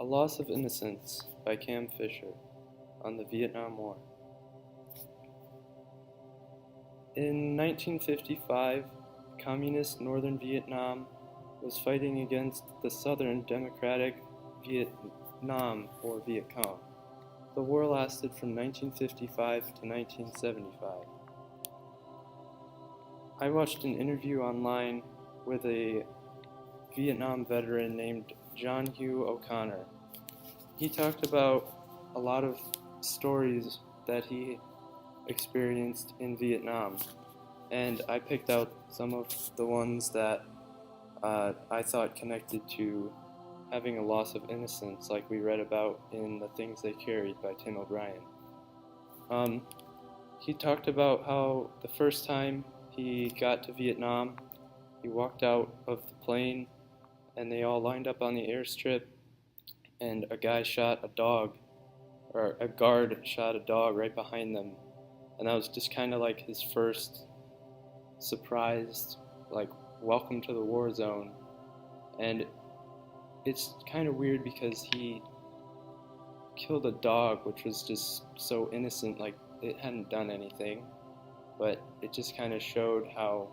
A Loss of Innocence by Cam Fisher on the Vietnam War. In 1955, Communist Northern Vietnam was fighting against the Southern Democratic Vietnam, or Viet Cong. The war lasted from 1955 to 1975. I watched an interview online with a Vietnam veteran named John Hugh O'Connor. He talked about a lot of stories that he experienced in Vietnam, and I picked out some of the ones that I thought connected to having a loss of innocence, like we read about in The Things They Carried by Tim O'Brien. He talked about how the first time he got to Vietnam, he walked out of the plane and they all lined up on the airstrip, and a guy shot a dog, or a guard shot a dog right behind them, and that was just kind of like his first surprise, like, welcome to the war zone. And it's kind of weird because he killed a dog, which was just so innocent, like it hadn't done anything, but it just kind of showed how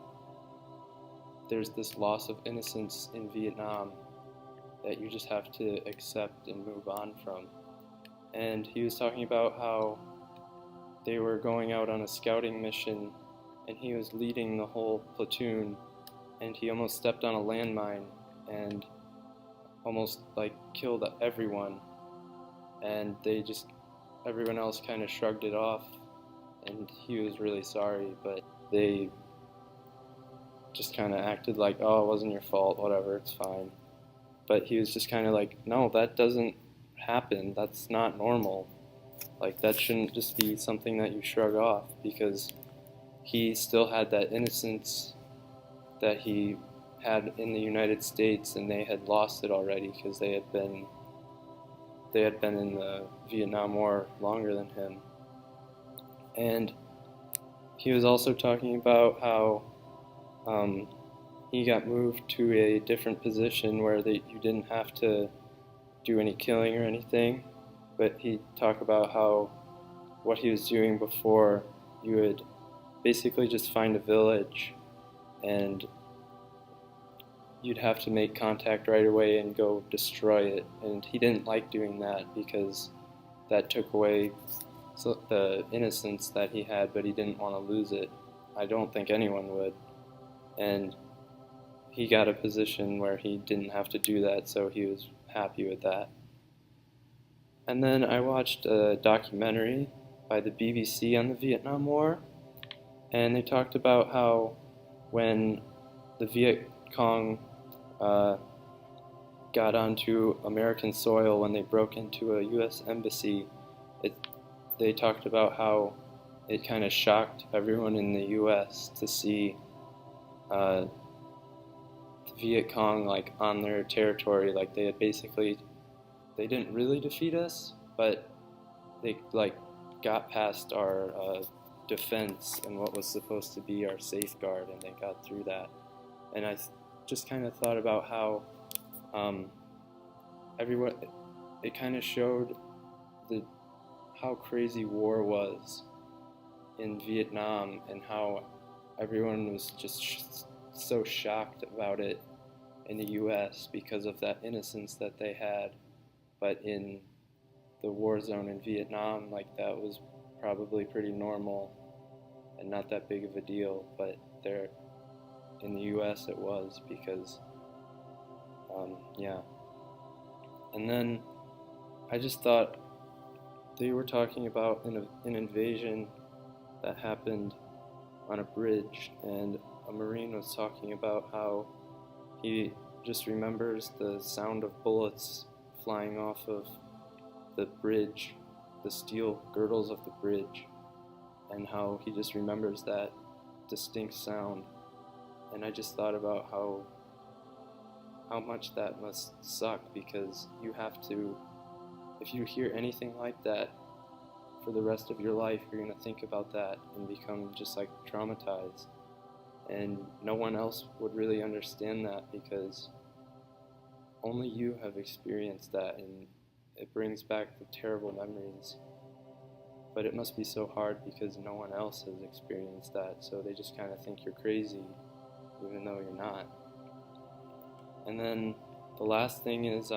there's this loss of innocence in Vietnam that you just have to accept and move on from. And he was talking about how they were going out on a scouting mission and he was leading the whole platoon, and he almost stepped on a landmine and almost like killed everyone, and everyone else kind of shrugged it off, and he was really sorry, but they just kind of acted like, oh, it wasn't your fault, whatever, it's fine. But he was just kind of like, no, that doesn't happen, that's not normal. Like, that shouldn't just be something that you shrug off, because he still had that innocence that he had in the United States, and they had lost it already because they had been in the Vietnam War longer than him. And he was also talking about how he got moved to a different position where you didn't have to do any killing or anything, but he talked about how what he was doing before, you would basically just find a village and you'd have to make contact right away and go destroy it, and he didn't like doing that because that took away the innocence that he had, but he didn't want to lose it. I don't think anyone would. And he got a position where he didn't have to do that, so he was happy with that. And then I watched a documentary by the BBC on the Vietnam War, and they talked about how when the Viet Cong got onto American soil, when they broke into a U.S. embassy, they talked about how it kind of shocked everyone in the U.S. to see the Viet Cong like on their territory. Like, they didn't really defeat us, but they like got past our defense and what was supposed to be our safeguard, and they got through that. And I just kind of thought about how it kind of showed how crazy war was in Vietnam, and how everyone was just so shocked about it in the U.S. because of that innocence that they had. But in the war zone in Vietnam, like, that was probably pretty normal and not that big of a deal, but there in the U.S. it was, because yeah. And then I just thought they were talking about an invasion that happened on a bridge, and a Marine was talking about how he just remembers the sound of bullets flying off of the bridge, the steel girdles of the bridge, and how he just remembers that distinct sound. And I just thought about how much that must suck, because you have to, if you hear anything like that for the rest of your life, you're going to think about that and become just like traumatized. And no one else would really understand that, because only you have experienced that, and it brings back the terrible memories. But it must be so hard because no one else has experienced that, so they just kind of think you're crazy, even though you're not. And then the last thing is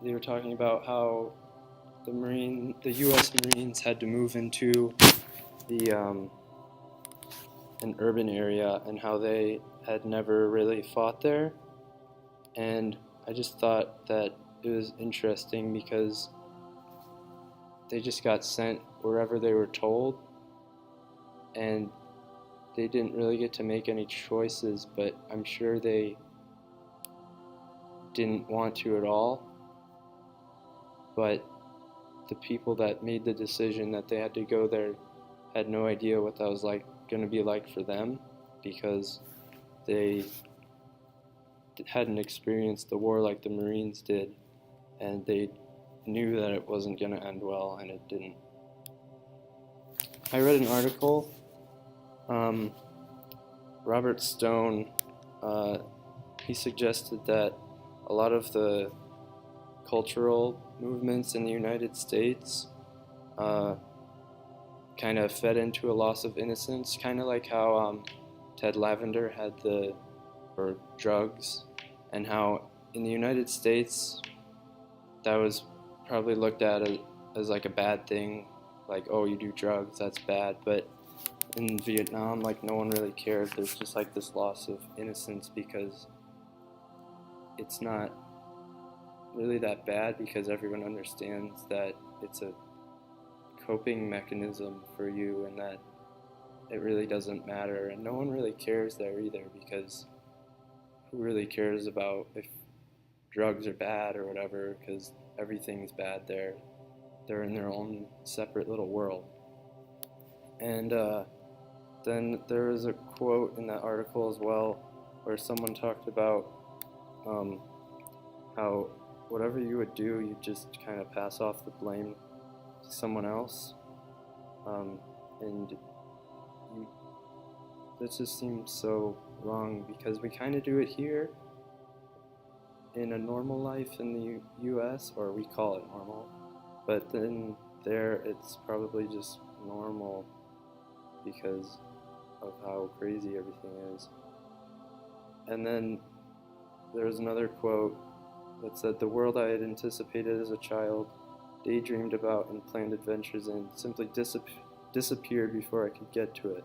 they were talking about how the U.S. Marines had to move into the an urban area, and how they had never really fought there. And I just thought that it was interesting because they just got sent wherever they were told, and they didn't really get to make any choices, but I'm sure they didn't want to at all. But the people that made the decision that they had to go there had no idea what that was going to be like for them, because they hadn't experienced the war like the Marines did, and they knew that it wasn't going to end well, and it didn't. I read an article, Robert Stone, he suggested that a lot of the cultural movements in the United States kind of fed into a loss of innocence, kind of like how Ted Lavender had drugs, and how in the United States that was probably looked at as like a bad thing, like, oh, you do drugs, that's bad. But in Vietnam, like, no one really cared. There's just like this loss of innocence because it's not really that bad, because everyone understands that it's a coping mechanism for you and that it really doesn't matter, and no one really cares there either, because who really cares about if drugs are bad or whatever, because everything's bad there. They're in their own separate little world. And then there was a quote in that article as well where someone talked about how whatever you would do, you just kind of pass off the blame to someone else, and that just seems so wrong, because we kind of do it here in a normal life in the U.S., or we call it normal, but then there it's probably just normal because of how crazy everything is. And then there was another quote that said, "The world I had anticipated as a child, daydreamed about and planned adventures in, simply disappeared before I could get to it."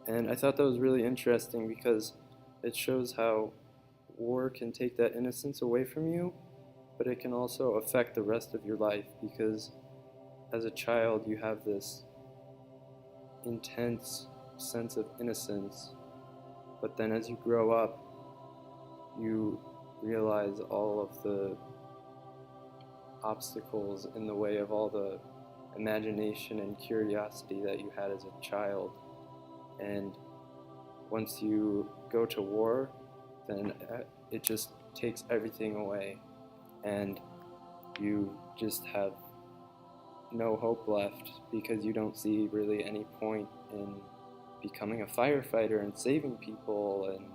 And I thought that was really interesting because it shows how war can take that innocence away from you, but it can also affect the rest of your life, because as a child you have this intense sense of innocence, but then as you grow up you realize all of the obstacles in the way of all the imagination and curiosity that you had as a child. And once you go to war, then it just takes everything away, and you just have no hope left, because you don't see really any point in becoming a firefighter and saving people, and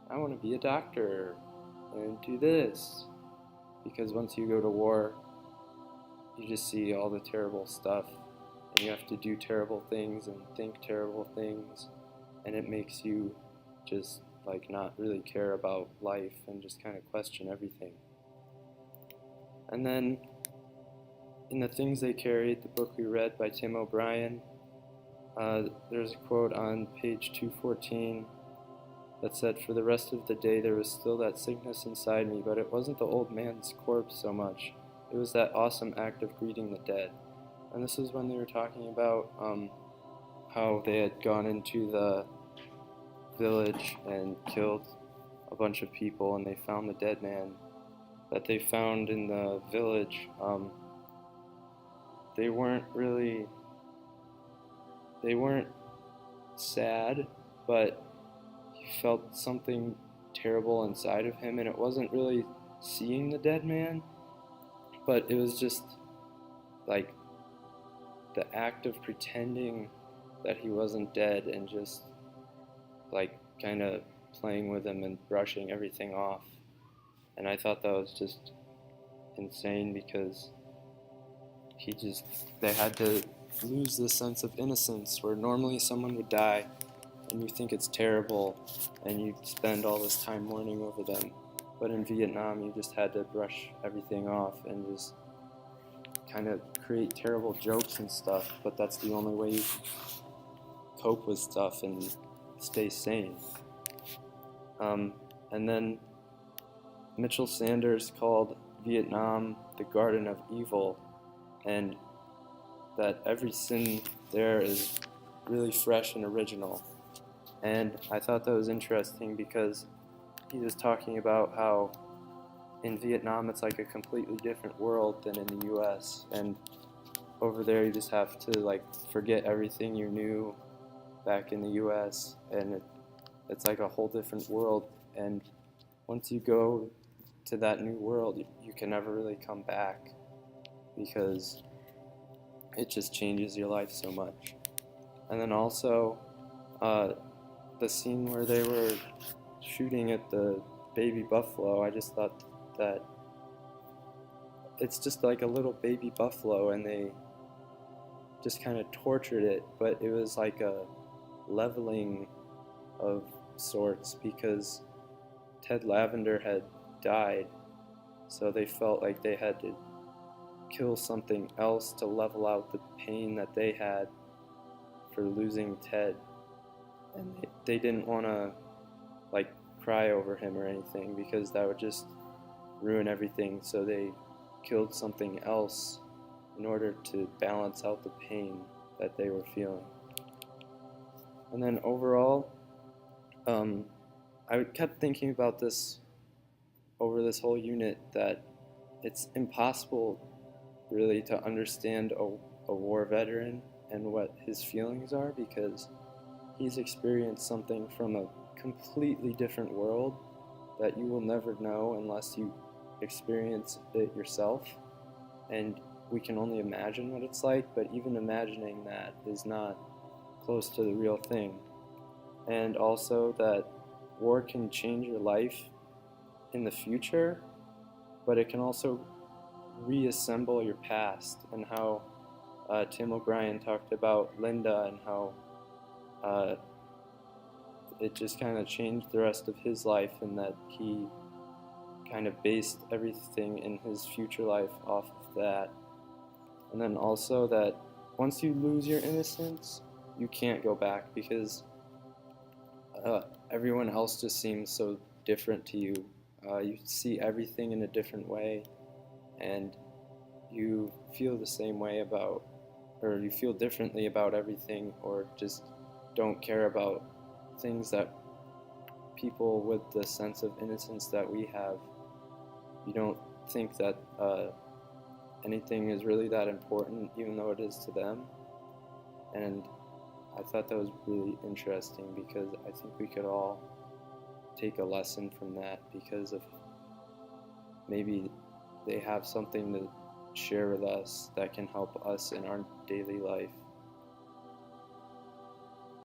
I want to be a doctor and do this, because once you go to war, you just see all the terrible stuff, and you have to do terrible things and think terrible things, and it makes you just like not really care about life and just kind of question everything. And then in The Things They Carried, the book we read by Tim O'Brien, there's a quote on page 214 that said, "For the rest of the day there was still that sickness inside me, but it wasn't the old man's corpse so much. It was that awesome act of greeting the dead." And this is when they were talking about how they had gone into the village and killed a bunch of people, and they found the dead man that they found in the village. They weren't sad, but he felt something terrible inside of him, and it wasn't really seeing the dead man, but it was just like the act of pretending that he wasn't dead and just like kind of playing with him and brushing everything off. And I thought that was just insane because they had to lose this sense of innocence where normally someone would die and you think it's terrible and you spend all this time mourning over them. But in Vietnam, you just had to brush everything off and just kind of create terrible jokes and stuff, but that's the only way you can cope with stuff and stay sane. And then Mitchell Sanders called Vietnam the Garden of Evil, and that every sin there is really fresh and original. And I thought that was interesting because he was talking about how in Vietnam it's like a completely different world than in the US, and over there you just have to like forget everything you knew back in the US, and it's like a whole different world, and once you go to that new world you can never really come back because it just changes your life so much. And then also the scene where they were shooting at the baby buffalo, I just thought that it's just like a little baby buffalo and they just kind of tortured it, but it was like a leveling of sorts because Ted Lavender had died, so they felt like they had to kill something else to level out the pain that they had for losing Ted, and they didn't want to like cry over him or anything because that would just ruin everything, so they killed something else in order to balance out the pain that they were feeling. And then overall, I kept thinking about this over this whole unit, that it's impossible really to understand a war veteran and what his feelings are because he's experienced something from a completely different world that you will never know unless you experience it yourself. And we can only imagine what it's like, but even imagining that is not close to the real thing. And also that war can change your life in the future, but it can also reassemble your past, and how Tim O'Brien talked about Linda and how it just kind of changed the rest of his life, and that he kind of based everything in his future life off of that. And then also that once you lose your innocence, you can't go back because everyone else just seems so different to you. You see everything in a different way, and you feel the same way about, or you feel differently about everything, or just don't care about things that people with the sense of innocence that we have. You don't think that anything is really that important, even though it is to them. And I thought that was really interesting because I think we could all take a lesson from that, because of maybe they have something to share with us that can help us in our daily life.